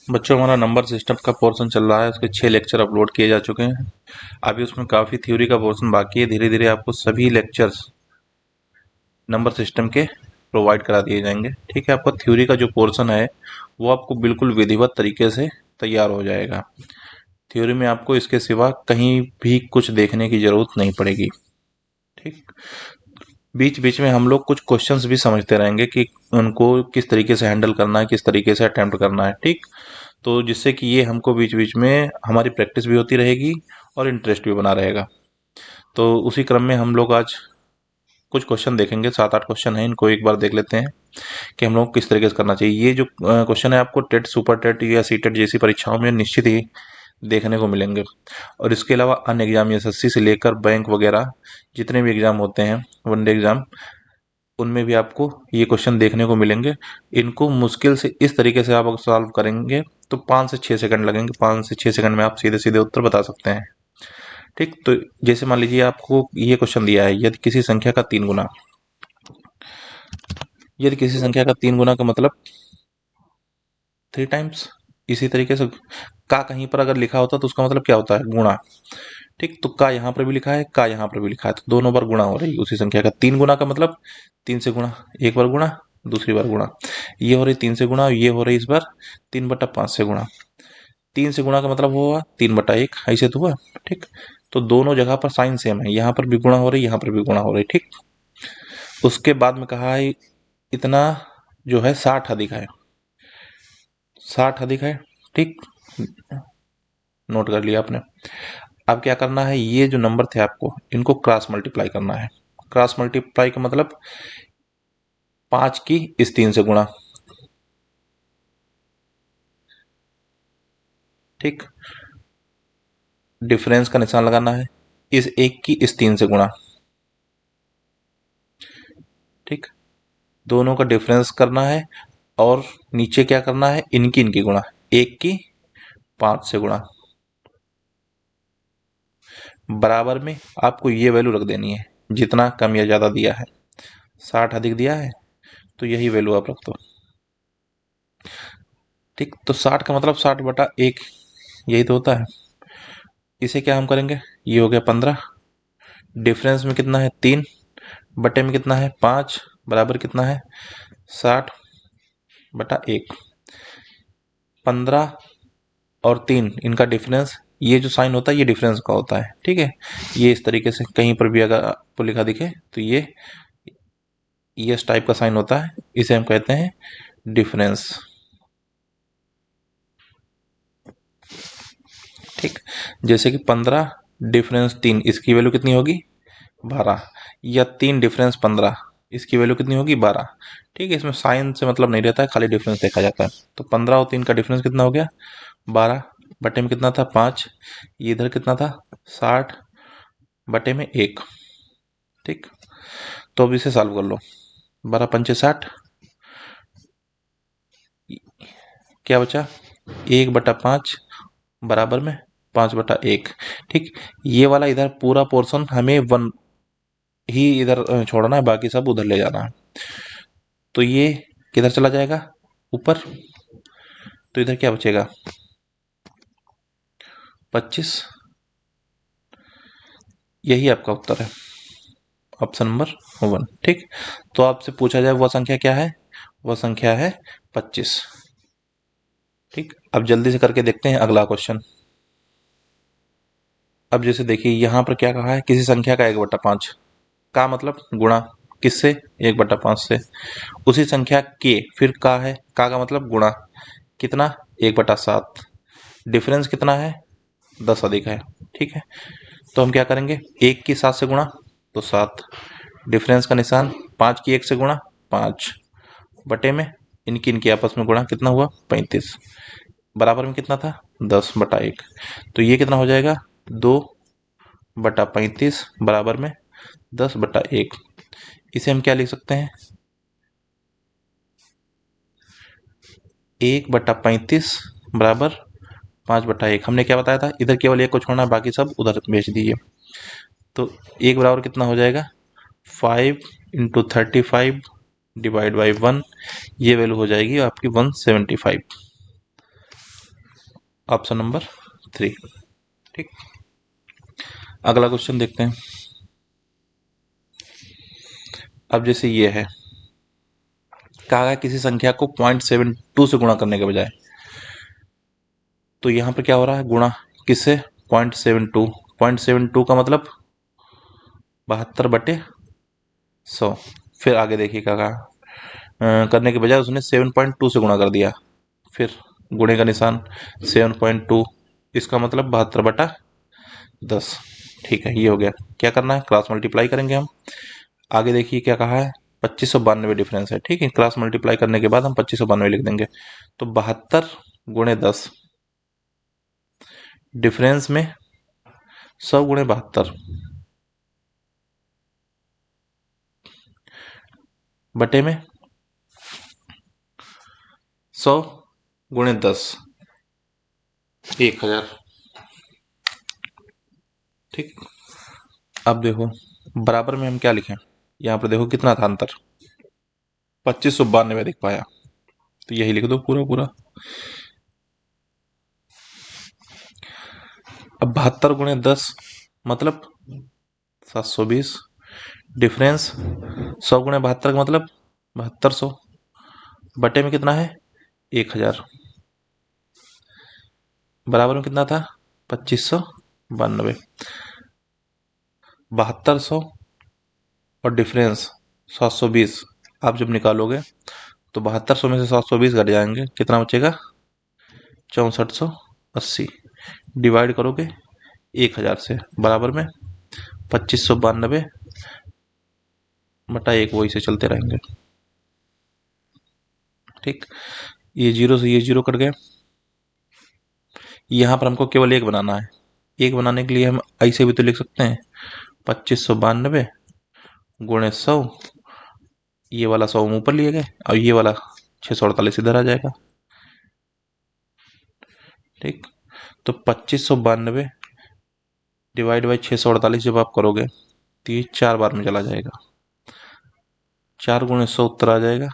बच्चों, हमारा number system का पोर्शन चल रहा है। उसके 6 लेक्चर अपलोड किए जा चुके हैं। अभी उसमें काफ़ी थ्योरी का पोर्शन बाकी है। धीरे धीरे आपको सभी लेक्चर्स नंबर सिस्टम के प्रोवाइड करा दिए जाएंगे। ठीक है, आपका थ्योरी का जो पोर्शन है वो आपको बिल्कुल विधिवत तरीके से तैयार हो जाएगा। थ्योरी में आपको इसके सिवा कहीं भी कुछ देखने की ज़रूरत नहीं पड़ेगी। ठीक, बीच बीच में हम लोग कुछ क्वेश्चंस भी समझते रहेंगे कि उनको किस तरीके से हैंडल करना है, किस तरीके से अटेम्प्ट करना है। ठीक, तो जिससे कि ये हमको बीच बीच में हमारी प्रैक्टिस भी होती रहेगी और इंटरेस्ट भी बना रहेगा। तो उसी क्रम में हम लोग आज कुछ क्वेश्चन देखेंगे। 7-8 क्वेश्चन हैं, इनको एक बार देख लेते हैं कि हम लोग को किस तरीके से करना चाहिए। ये जो क्वेश्चन है आपको टेट, सुपर टेट या सी टेट जैसी परीक्षाओं में निश्चित ही देखने को मिलेंगे। और इसके अलावा अन्य एग्जाम एसएससी से लेकर बैंक वगैरह जितने भी एग्जाम होते हैं, वनडे एग्जाम, उनमें भी आपको ये क्वेश्चन देखने को मिलेंगे। इनको मुश्किल से इस तरीके से आप अगर सॉल्व करेंगे तो 5 से 6 सेकंड लगेंगे। 5 से 6 सेकंड में आप सीधे सीधे उत्तर बता सकते हैं। ठीक, तो जैसे मान लीजिए आपको ये क्वेश्चन दिया है, यदि किसी संख्या का 3 गुना, यदि किसी संख्या का 3 गुना का मतलब 3 टाइम्स। इसी तरीके से का कहीं पर अगर लिखा होता तो उसका मतलब क्या होता है, गुणा। ठीक, तो का यहाँ पर भी लिखा है, का यहाँ पर भी लिखा है, तो दोनों बार गुणा हो रही है उसी संख्या का। 3 गुना का मतलब 3 से गुणा, एक बार गुणा, दूसरी बार गुणा। ये हो रही 3 से गुणा, ये हो रही इस बार 3/5 से गुणा। 3 से गुणा का मतलब हुआ 3/1, ऐसे तो हुआ। ठीक, तो दोनों जगह पर साइन सेम है, यहाँ पर भी गुणा हो रही, यहाँ पर भी गुणा हो रही। ठीक, उसके बाद में कहा है इतना जो है 60 अधिक है, 60 अधिक है। ठीक, नोट कर लिया आपने। अब क्या करना है, ये जो नंबर थे आपको इनको क्रॉस मल्टीप्लाई करना है। क्रॉस मल्टीप्लाई का मतलब 5 की इस 3 से गुणा। ठीक, डिफरेंस का निशान लगाना है, इस 1 की इस 3 से गुणा। ठीक, दोनों का डिफरेंस करना है और नीचे क्या करना है, इनकी इनकी गुणा, 1 की 5 से गुणा। बराबर में आपको ये वैल्यू रख देनी है जितना कम या ज्यादा दिया है। 60 अधिक दिया है तो यही वैल्यू आप रख दो। ठीक, तो 60 का मतलब 60/1, यही तो होता है। इसे क्या हम करेंगे, ये हो गया 15, डिफरेंस में कितना है 3, बटे में कितना है 5, बराबर कितना है 60/1। 15 और 3 इनका डिफरेंस, ये जो साइन होता है ये डिफरेंस का होता है। ठीक है, ये इस तरीके से कहीं पर भी अगर आपको लिखा दिखे तो ये इस टाइप का साइन होता है, इसे हम कहते हैं डिफरेंस। ठीक, जैसे कि 15 डिफरेंस 3, इसकी वैल्यू कितनी होगी 12, या 3 डिफरेंस 15, इसकी वैल्यू कितनी होगी 12। ठीक है, इसमें साइन से मतलब नहीं रहता है, खाली डिफरेंस देखा जाता है। तो 15 और 3 का डिफरेंस कितना हो गया 12, बटे में कितना था 5, ये इधर कितना था 60, बटे में 1। ठीक, तो अब इसे सॉल्व कर लो। 12×5 = 60, क्या बचा 1/5, बराबर में 5/1। ठीक, ये वाला इधर पूरा पोर्शन हमें 1 ही इधर छोड़ना है, बाकी सब उधर ले जाना है। तो ये किधर चला जाएगा ऊपर, तो इधर क्या बचेगा 25। यही आपका उत्तर है, ऑप्शन नंबर 1। ठीक, तो आपसे पूछा जाए वह संख्या क्या है, वह संख्या है 25। ठीक, अब जल्दी से करके देखते हैं अगला क्वेश्चन। अब जैसे देखिए यहाँ पर क्या कहा है, किसी संख्या का 1/5 का मतलब गुणा, किससे 1/5 से। उसी संख्या के फिर का है, का मतलब गुणा कितना 1/7। डिफरेंस कितना है 10 अधिक है। ठीक है, तो हम क्या करेंगे, 1 की 7 से गुणा तो 7, डिफरेंस का निशान, 5 की 1 से गुणा 5, बटे में इनकी इनकी आपस में गुणा, कितना हुआ 35, बराबर में कितना था 10/1। तो ये कितना हो जाएगा 2/35 बराबर में 10/1। इसे हम क्या लिख सकते हैं 1/35 बराबर 5/1। हमने क्या बताया था, इधर केवल 1 को छोड़ना, बाकी सब उधर भेज दीजिए। तो 1 बराबर कितना हो जाएगा 5 × 35 डिवाइड बाई 1, ये वैल्यू हो जाएगी आपकी 175। Option number 3। ठीक, अगला क्वेश्चन देखते हैं। अब जैसे ये है, कहा है किसी संख्या को 0.72 से गुणा करने के बजाय, तो यहां पर क्या हो रहा है, गुणा किससे, 0.72। 0.72 का मतलब 72/100। फिर आगे देखिए क्या कहा, करने के बजाय उसने 7.2 से गुणा कर दिया। फिर गुणे का निशान, 7.2, इसका मतलब 72/10। ठीक है, ये हो गया। क्या करना है, क्रॉस मल्टीप्लाई करेंगे हम। आगे देखिए क्या कहा है, 2592 डिफरेंस है। ठीक है, क्रॉस मल्टीप्लाई करने के बाद हम 2592 लिख देंगे। तो 72 × 10, डिफरेंस में 100 × 72 बटे में 100 × 10, 1000। ठीक, अब देखो बराबर में हम क्या लिखें, यहाँ पर देखो कितना था अंतर, 2592 दिख पाया, तो यही लिख दो पूरा पूरा। अब 72 × 10 मतलब 720, डिफरेंस 100 × 72 का मतलब 7200, बटे में कितना है 1000, बराबर में कितना था 2592। 7200 और डिफरेंस 720, आप जब निकालोगे तो 7200 में से 720 घट जाएंगे, कितना बचेगा 6480। डिवाइड करोगे 1000 से, बराबर में 2592/1, वही से चलते रहेंगे। ठीक, ये जीरो से ये जीरो कट गए। यहाँ पर हमको केवल एक बनाना है। एक बनाने के लिए हम ऐसे भी तो लिख सकते हैं, 2592 × 100, ये वाला 100 हम ऊपर लिए गए और ये वाला 648 इधर आ जाएगा। ठीक, तो 2592 डिवाइड बाई 648 जब आप करोगे तो ये 4 बार में चला जाएगा, 4 × 100 उत्तर आ जाएगा,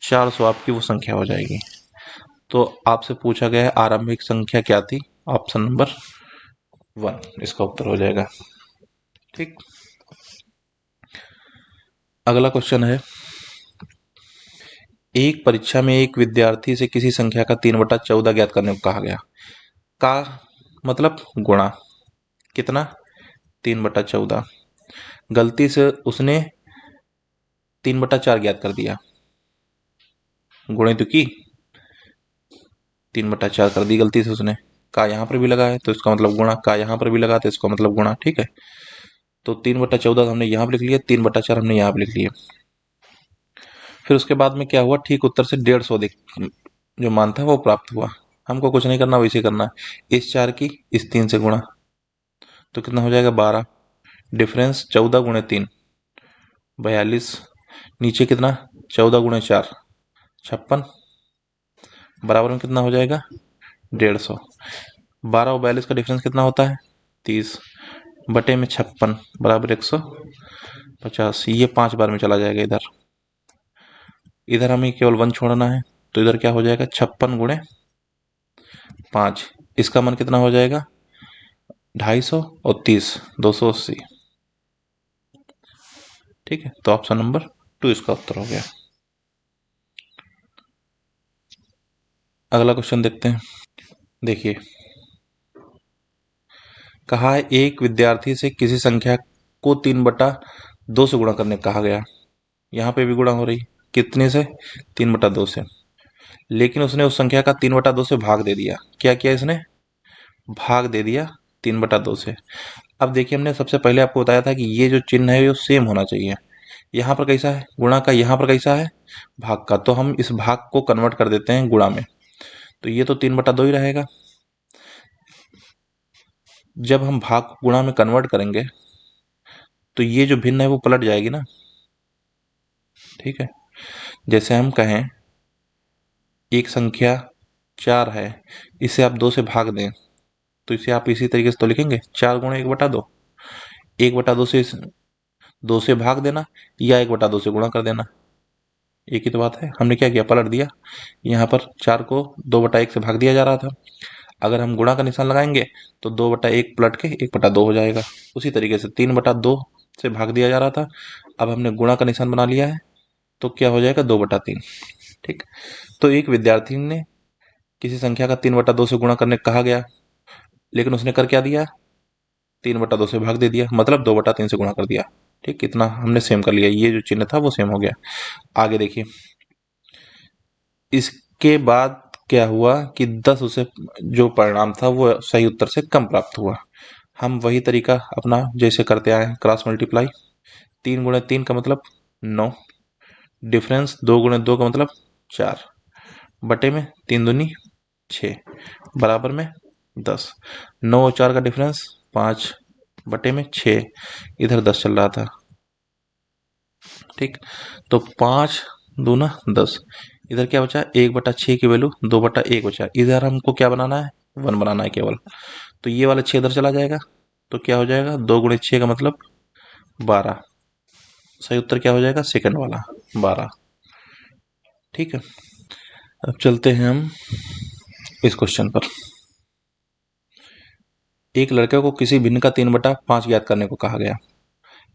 400 आपकी वो संख्या हो जाएगी। तो आपसे पूछा गया है आरंभिक संख्या क्या थी, ऑप्शन नंबर 1 इसका उत्तर हो जाएगा। ठीक, अगला क्वेश्चन है, एक परीक्षा में एक विद्यार्थी से किसी संख्या का 3/14 ज्ञात करने को कहा गया। का मतलब गुणा, कितना 3/14, गलती से उसने 3/4 ज्ञात कर दिया, गुणे तो की 3/4 कर दी गलती से उसने, का यहाँ पर भी लगा है तो इसका मतलब गुणा, का यहाँ पर भी लगा तो इसका मतलब गुणा। ठीक है, तो 3/14 हमने यहाँ पर लिख लिया, 3/4 हमने यहाँ पर लिख लिया। फिर उसके बाद में क्या हुआ, ठीक उत्तर से 150 जो मान था वो प्राप्त हुआ। हमको कुछ नहीं करना, वैसे करना है, इस 4 की इस 3 से गुणा, तो कितना हो जाएगा 12, डिफरेंस 14 × 3 42, नीचे कितना 14 × 4 56, बराबर में कितना हो जाएगा 150। 12 और 42 का डिफरेंस कितना होता है 30, बटे में 56 बराबर 150। ये 5 बार में चला जाएगा इधर, इधर हमें केवल 1 छोड़ना है, तो इधर क्या हो जाएगा 56 × 5, इसका मान कितना हो जाएगा 250 और 30 280। ठीक है, तो ऑप्शन नंबर 2 इसका उत्तर हो गया। अगला क्वेश्चन देखते हैं। देखिए, कहा है एक विद्यार्थी से किसी संख्या को 3/2 से गुणा करने को कहा गया। यहाँ पे भी गुणा हो रही, कितने से 3/2 से, लेकिन उसने उस संख्या का 3/2 से भाग दे दिया। क्या किया इसने, भाग दे दिया 3/2 से। अब देखिए, हमने सबसे पहले आपको बताया था कि ये जो चिन्ह है वो सेम होना चाहिए। यहाँ पर कैसा है गुणा का, यहाँ पर कैसा है भाग का, तो हम इस भाग को कन्वर्ट कर देते हैं गुणा में, तो ये तो 3/2 ही रहेगा। जब हम भाग को गुणा में कन्वर्ट करेंगे तो ये जो भिन्न है वो पलट जाएगी ना। ठीक है, जैसे हम कहें एक संख्या 4 है, इसे आप 2 से भाग दें, तो इसे आप इसी तरीके से तो लिखेंगे 4 × 1/2, 1/2 से 2 से भाग देना या 1/2 से गुणा कर देना, एक ही तो बात है। हमने क्या किया, पलट दिया। यहाँ पर 4 को 2/1 से भाग दिया जा रहा था, अगर हम गुणा का निशान लगाएंगे तो 2/1 पलट के 1/2 हो जाएगा। उसी तरीके से 3/2 से भाग दिया जा रहा था, अब हमने गुणा का निशान बना लिया है तो क्या हो जाएगा 2/3। ठीक, तो एक विद्यार्थी ने किसी संख्या का 3/2 से गुणा करने कहा गया, लेकिन उसने कर क्या दिया, 3/2 से भाग दे दिया, मतलब 2/3 से गुणा कर दिया। ठीक, इतना हमने सेम कर लिया, ये जो चिन्ह था वो सेम हो गया। आगे देखिए, इसके बाद क्या हुआ कि 10 उसे जो परिणाम था वो सही उत्तर से कम प्राप्त हुआ। हम वही तरीका अपना जैसे करते आए, क्रॉस मल्टीप्लाई। 3 × 3 का मतलब 9, डिफरेंस 2 × 2 का मतलब 4, बटे में 3 दूनी 6, बराबर में 10। 9 और 4 का डिफरेंस 5, बटे में 6, इधर 10 चल रहा था। ठीक, तो 5 दूना 10, इधर क्या बचा 1/6 की वैल्यू 2/1 बचा। इधर हमको क्या बनाना है, 1 बनाना है केवल। तो ये वाला 6 इधर चला जाएगा, तो क्या हो जाएगा 2 × 6 का मतलब 12। सही उत्तर क्या हो जाएगा, सेकंड वाला 12। ठीक है, अब चलते हैं हम इस क्वेश्चन पर। एक लड़के को किसी भिन्न का 3/5 ज्ञात करने को कहा गया।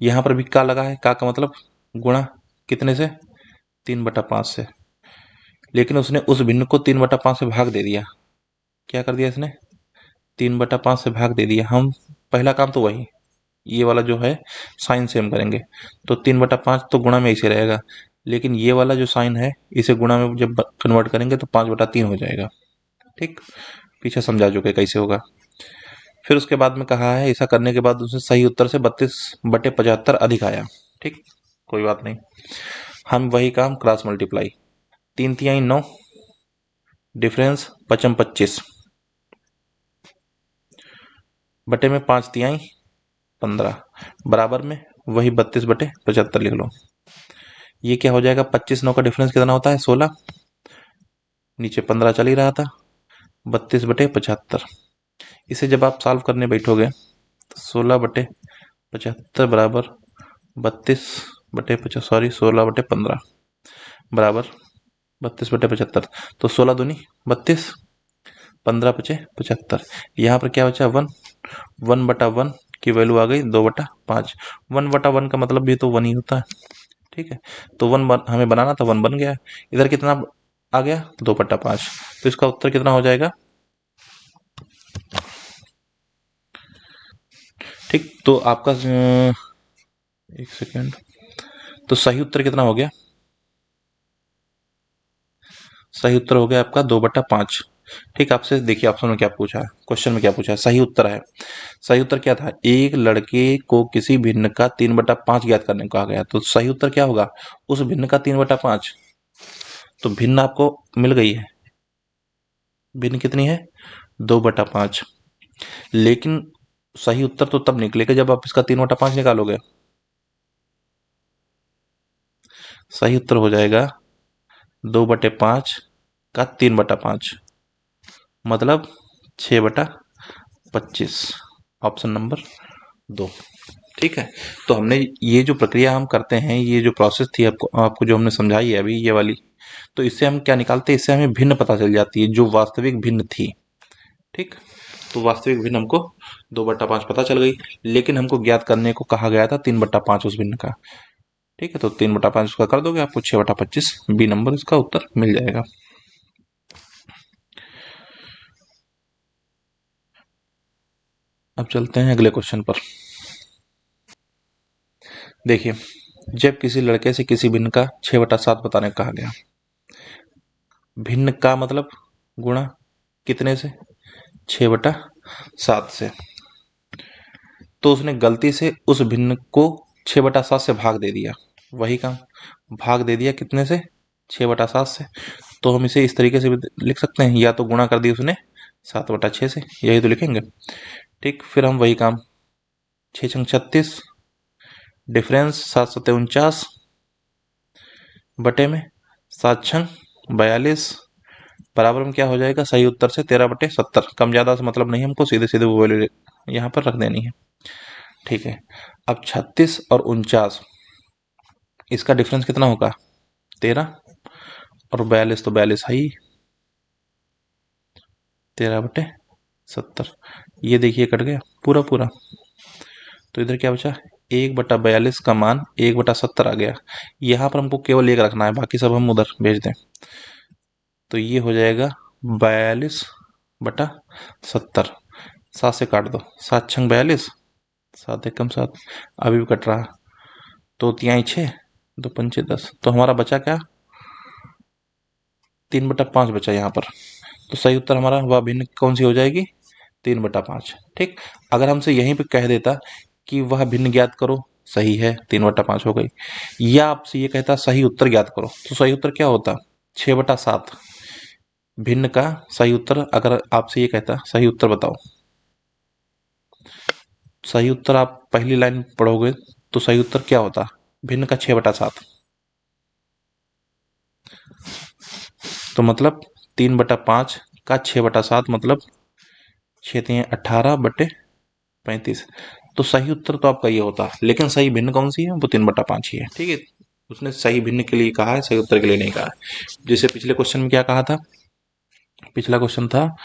यहाँ पर भी का लगा है, का मतलब गुणा कितने से, 3/5 से, लेकिन उसने उस भिन्न को 3/5 से भाग दे दिया। क्या कर दिया इसने, 3/5 से भाग दे दिया। हम पहला काम तो वही, ये वाला जो है साइन सेम करेंगे, तो 3/5 तो गुणा में इसे रहेगा, लेकिन ये वाला जो साइन है इसे गुणा में जब कन्वर्ट करेंगे तो 5/3 हो जाएगा। ठीक, पीछे समझा चुके कैसे होगा। फिर उसके बाद में कहा है, ऐसा करने के बाद उसे सही उत्तर से 32/75 अधिक आया। ठीक, कोई बात नहीं, हम वही काम क्रॉस मल्टीप्लाई। 3 × 3 = 9, डिफरेंस 25/25, बटे में 5 × 3 = 15, बराबर में वही 32/75 लिख लो। ये क्या हो जाएगा, 25 9 का डिफरेंस कितना होता है 16, नीचे 15 चल ही रहा था, 32/75। इसे जब आप सॉल्व करने बैठोगे तो 16/75 बराबर 16/15 बराबर 32/75, तो 16 दूनी 32, 15×5 = 75। यहाँ पर क्या बचा 1, 1/1 की वैल्यू आ गई 2/5। 1/1 का मतलब भी तो 1 ही होता है। ठीक है, तो 1 हमें बनाना था, 1 बन गया। इधर कितना आ गया 2/5, तो इसका उत्तर कितना हो जाएगा। ठीक, तो आपका एक सेकेंड, तो सही उत्तर कितना हो गया, सही उत्तर हो गया आपका 2/5। ठीक, आपसे देखिए ऑप्शन में क्या पूछा है, क्वेश्चन में क्या पूछा है, सही उत्तर है। सही उत्तर क्या था, एक लड़के को किसी भिन्न का 3/5 ज्ञात करने को कहा गया, तो सही उत्तर क्या होगा, उस भिन्न का 3/5। तो भिन्न आपको मिल गई है, भिन्न कितनी है 2/5, लेकिन सही उत्तर तो तब निकलेगा जब आप इसका 3/5 निकालोगे। सही उत्तर हो जाएगा 2/5 का 3/5, मतलब 6/25, ऑप्शन नंबर 2। ठीक है, तो हमने ये जो प्रक्रिया हम करते हैं, ये जो प्रोसेस थी आपको आपको जो हमने समझाई है अभी ये वाली, तो इससे हम क्या निकालते हैं, इससे हमें भिन्न पता चल जाती है जो वास्तविक भिन्न थी। ठीक, तो वास्तविक भिन्न हमको 2/5 पता चल गई, लेकिन हमको ज्ञात करने को कहा गया था 3/5 उस भिन्न का। ठीक है, तो 3/5 उसका कर दोगे, आपको 6/25 बी नंबर इसका उत्तर मिल जाएगा। अब चलते हैं अगले क्वेश्चन पर। देखिए, जब किसी लड़के से किसी भिन्न का 6/7 बताने को कहा गया, भिन्न का मतलब गुणा कितने से, 6/7 से, तो उसने गलती से उस भिन्न को 6/7 से भाग दे दिया। वही काम, भाग दे दिया कितने से, 6/7 से, तो हम इसे इस तरीके से भी लिख सकते हैं, या तो गुणा कर दिया उसने 7/6 से, यही तो लिखेंगे। ठीक, फिर हम वही काम 6×36, डिफरेंस 7×7 = 49, बटे में 7×6 = 42, बराबर में क्या हो जाएगा, सही उत्तर से 13/70। कम ज्यादा से मतलब नहीं, हमको सीधे सीधे वो वैल्यू यहाँ पर रख देनी है। ठीक है, अब 36 और 49, इसका डिफरेंस कितना होगा 13, और 42 तो 42 है ही, 13/70। 70, ये देखिए कट गया पूरा पूरा। तो इधर क्या बचा, 1/42 का मान 1/70 आ गया। यहाँ पर हमको केवल एक रखना है, बाकी सब हम उधर भेज दें। तो ये हो जाएगा 42/70। 7 से काट दो, 7×6 = 42, 7 × 1 = 7, अभी भी कट रहा। तो 3×6 = 2×5 = 10। तो हमारा बचा क्या, 3/5 बचा यहाँ पर। तो सही उत्तर हमारा वह भिन्न कौन सी हो जाएगी, 3/5। ठीक, अगर हमसे यहीं पे कह देता कि वह भिन्न ज्ञात करो, सही है, 3/5 हो गई। या आपसे ये कहता सही उत्तर ज्ञात करो, तो सही उत्तर क्या होता, 6/7। भिन्न का सही उत्तर, अगर आपसे ये कहता सही उत्तर बताओ, सही उत्तर आप पहली लाइन पढ़ोगे तो सही उत्तर क्या होता, भिन्न का 6/7। तो मतलब 3/5 का 6/7 मतलब 6×3 = 18/35। तो सही उत्तर तो आपका ये होता, लेकिन सही भिन्न कौन सी है, वो 3/5 ही है। ठीक है, उसने सही भिन्न के लिए कहा है, सही उत्तर के लिए नहीं कहा है। जैसे पिछले क्वेश्चन में क्या कहा था, पिछला क्वेश्चन था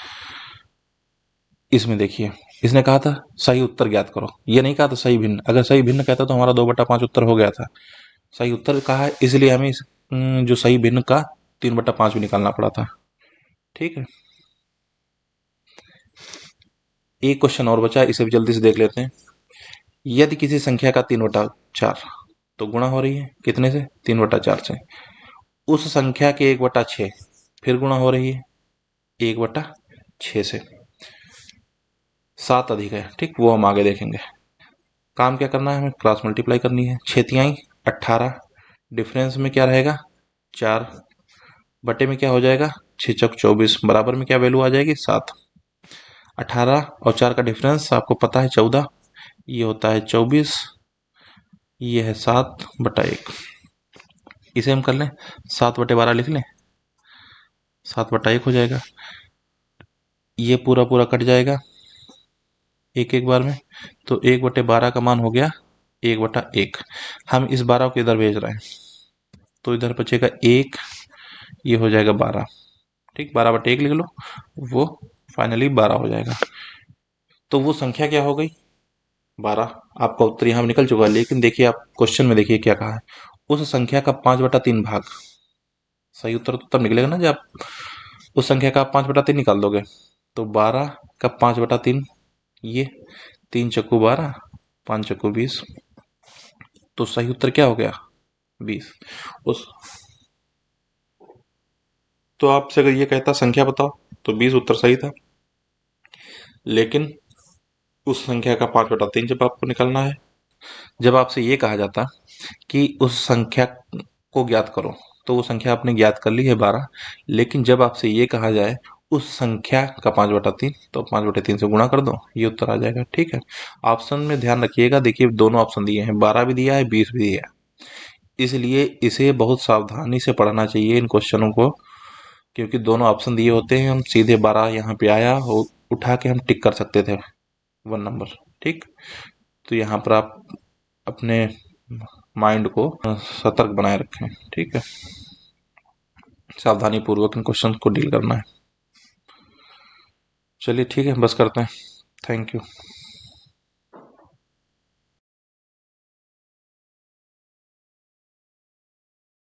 इसमें देखिए, इसने कहा था सही उत्तर ज्ञात करो, ये नहीं कहा था सही भिन्न। अगर सही भिन्न कहता तो हमारा 2/5 उत्तर हो गया था। सही उत्तर कहा है, इसलिए हमें जो सही भिन्न का 3/5 भी निकालना पड़ा था। ठीक है, एक क्वेश्चन और बचा है, इसे भी जल्दी से देख लेते हैं। यदि किसी संख्या का 3/4 तो गुणा हो रही है कितने से, 3/4 से, उस संख्या के 1/6 फिर गुणा हो रही है 1/6 से, 7 अधिक है। ठीक, वो हम आगे देखेंगे। काम क्या करना है, हमें क्रॉस मल्टीप्लाई करनी है। 6×18, डिफरेंस में क्या रहेगा 4, बटे में क्या हो जाएगा 6×4 = 24, बराबर में क्या वैल्यू आ जाएगी 7। 18 और 4 का डिफरेंस आपको पता है 14, ये होता है 24, ये है 7/1। इसे हम कर लें 7/12 लिख लें, 7/1 हो जाएगा। ये पूरा पूरा कट जाएगा एक एक बार में, तो 1/12 का मान हो गया 1/1। हम इस 12 को इधर भेज रहे हैं, तो इधर बचेगा 1, ये हो जाएगा 12। ठीक, 12/1 लिख लो, वो फाइनली 12 हो जाएगा। तो वो संख्या क्या हो गई 12। आपका उत्तर यहाँ निकल चुका है, लेकिन देखिए आप क्वेश्चन में देखिए क्या कहा है, उस संख्या का 5/3 भाग। सही उत्तर तो तब निकलेगा ना जब आप उस संख्या का 5/3 निकाल दोगे। तो 12 का 5/3, ये 3×12, 5×20, तो सही उत्तर क्या हो गया 20। उस तो आपसे अगर ये कहता संख्या बताओ तो 20 उत्तर सही था, लेकिन उस संख्या का 5/3 जब आपको निकालना है, जब आपसे ये कहा जाता कि उस संख्या को ज्ञात करो, तो वो संख्या आपने ज्ञात कर ली है 12, लेकिन जब आपसे ये कहा जाए उस संख्या का 5/3, तो 5/3 से गुणा कर दो, ये उत्तर आ जाएगा। ठीक है, ऑप्शन में ध्यान रखिएगा, देखिए दोनों ऑप्शन दिए हैं, 12 भी दिया है 20 भी दिया है, इसलिए इसे बहुत सावधानी से पढ़ना चाहिए इन क्वेश्चनों को, क्योंकि दोनों ऑप्शन दिए होते हैं। हम सीधे 12 यहाँ पे आया हो उठा के हम टिक कर सकते थे 1 नंबर। ठीक, तो यहाँ पर आप अपने माइंड को सतर्क बनाए रखें। ठीक है, सावधानी पूर्वक इन क्वेश्चन को डील करना है। चलिए ठीक है, बस करते हैं। Thank you.